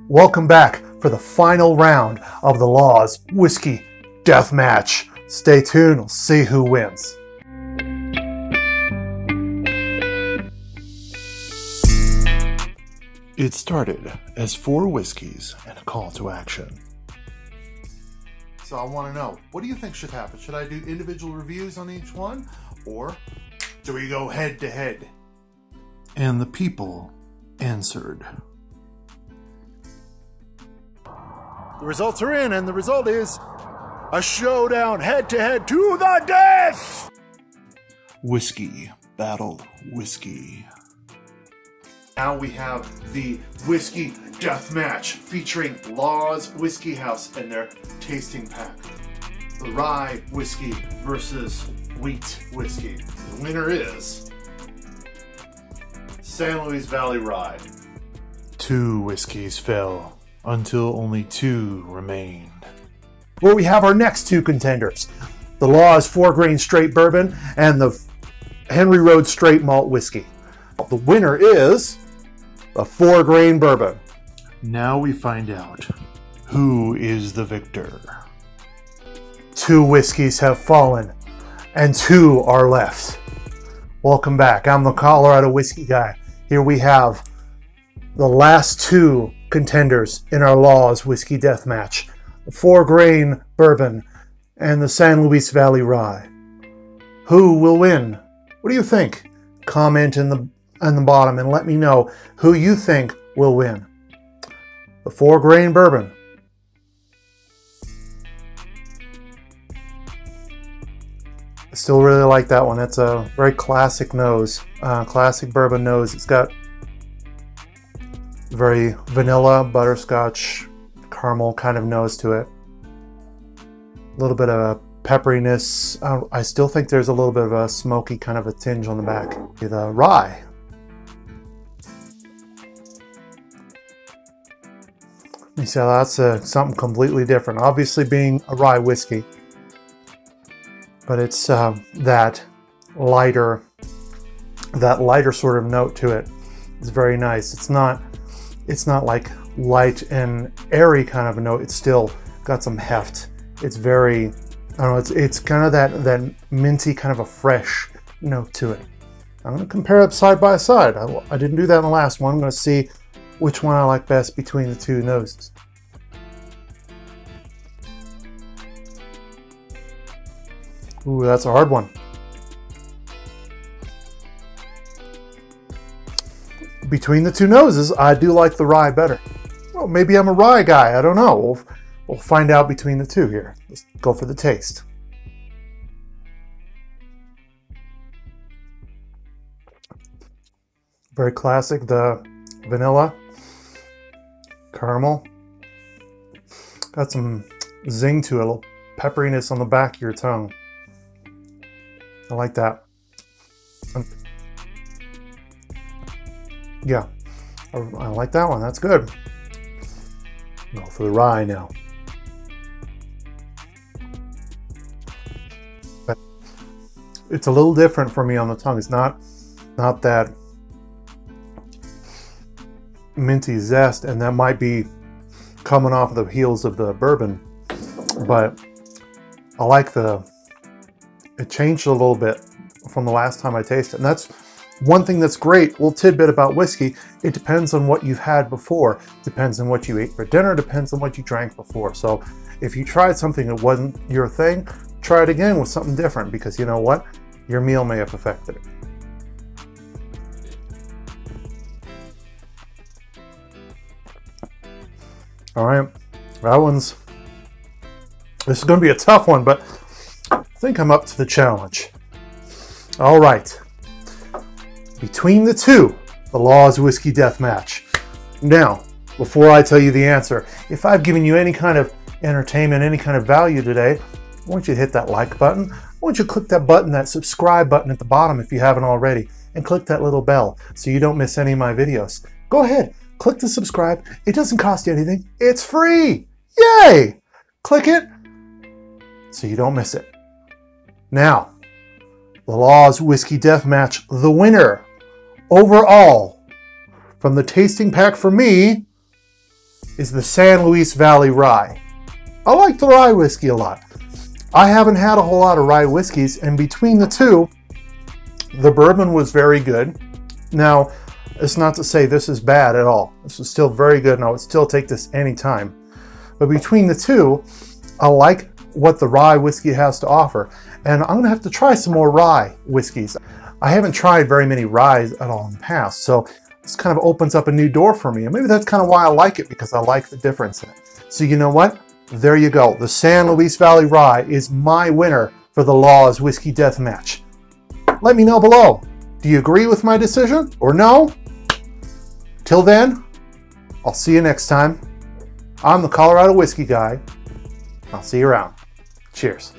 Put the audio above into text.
Welcome back for the final round of the Laws Whiskey Deathmatch. Stay tuned, we'll see who wins. It started as 4 whiskeys and a call to action. So I want to know, what do you think should happen? Should I do individual reviews on each one? Or do we go head to head? And the people answered. The results are in, and the result is a showdown head to head to the death! Whiskey battled whiskey. Now we have the Whiskey Deathmatch featuring Laws Whiskey House and their tasting pack. The rye whiskey versus wheat whiskey. The winner is San Luis Valley Rye. 2 whiskeys fell until only 2 remained. Where we have our next 2 contenders, the Laws Four-Grain Straight Bourbon and the Henry Road Straight Malt Whiskey. The winner is the Four-Grain Bourbon. Now we find out who is the victor. 2 whiskeys have fallen and 2 are left. Welcome back. I'm the Colorado Whiskey Guy. Here we have the last 2 contenders in our Laws Whiskey Deathmatch. The Four-Grain Bourbon and the San Luis Valley Rye. Who will win? What do you think? Comment in the bottom and let me know who you think will win. The Four-Grain Bourbon. I still really like that one. It's a very classic nose, classic bourbon nose. It's got very vanilla, butterscotch, caramel kind of nose to it. A little bit of a pepperiness. I still think there's a little bit of a smoky kind of a tinge on the back. The rye. You see, that's something completely different. Obviously being a rye whiskey, but it's that lighter sort of note to it. It's very nice. It's not like light and airy kind of a note. It's still got some heft. It's very, I don't know, it's kind of that minty kind of a fresh note to it. I'm going to compare it side by side. I didn't do that in the last one. I'm going to see which one I like best between the 2 noses. Ooh, that's a hard one. Between the 2 noses, I do like the rye better. Well, maybe I'm a rye guy. I don't know. We'll find out between the 2 here. Let's go for the taste. Very classic. The vanilla, caramel. Got some zing to it. A little pepperiness on the back of your tongue. I like that. Yeah, I like that one. That's good. Go for the rye now. But it's a little different for me on the tongue. It's not that minty zest, and that might be coming off the heels of the bourbon. But I like it changed a little bit from the last time I tasted it. And that's one thing that's great, little tidbit about whiskey, it depends on what you've had before. Depends on what you ate for dinner, depends on what you drank before. So if you tried something that wasn't your thing, try it again with something different, because you know what? Your meal may have affected it. All right, this is gonna be a tough one, but I think I'm up to the challenge. All right. Between the 2, the Laws Whiskey Deathmatch. Now, before I tell you the answer, if I've given you any kind of entertainment, any kind of value today, I want you to hit that like button. I want you to click that button, that subscribe button at the bottom if you haven't already, and click that little bell so you don't miss any of my videos. Go ahead, click the subscribe. It doesn't cost you anything. It's free. Yay! Click it so you don't miss it. Now, the Laws Whiskey Deathmatch, the winner overall from the tasting pack for me is the San Luis Valley Rye. I like the rye whiskey a lot. I haven't had a whole lot of rye whiskeys, and between the two, the bourbon was very good. Now, it's not to say this is bad at all. This is still very good, and I would still take this anytime. But between the two, I like what the rye whiskey has to offer. And I'm gonna have to try some more rye whiskeys. I haven't tried very many ryes at all in the past, so this kind of opens up a new door for me. And maybe that's kind of why I like it, because I like the difference in it. So you know what? There you go. The San Luis Valley Rye is my winner for the Laws Whiskey Deathmatch. Let me know below. Do you agree with my decision or no? Till then, I'll see you next time. I'm the Colorado Whiskey Guy. I'll see you around. Cheers.